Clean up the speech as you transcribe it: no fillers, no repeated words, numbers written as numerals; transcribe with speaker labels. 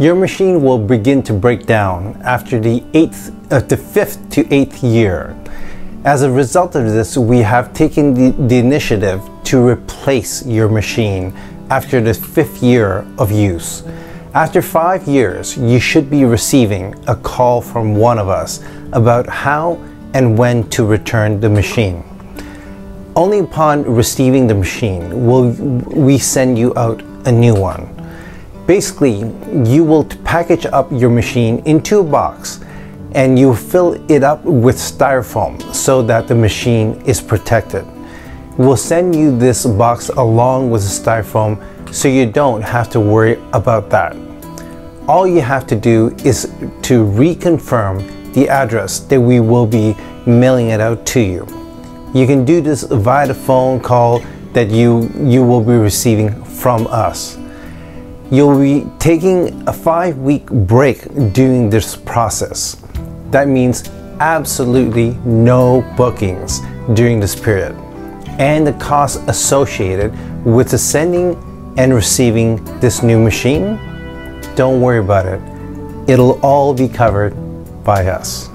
Speaker 1: Your machine will begin to break down after the 5th to 8th year. As a result of this, we have taken the initiative to replace your machine after the 5th year of use. After 5 years, you should be receiving a call from one of us about how and when to return the machine. Only upon receiving the machine will we send you out a new one. Basically, you will package up your machine into a box and you fill it up with styrofoam so that the machine is protected. We'll send you this box along with the styrofoam so you don't have to worry about that. All you have to do is to reconfirm the address that we will be mailing it out to you. You can do this via the phone call that you will be receiving from us. You'll be taking a 5-week break during this process. That means absolutely no bookings during this period. And the costs associated with the sending and receiving this new machine, don't worry about it. It'll all be covered by us.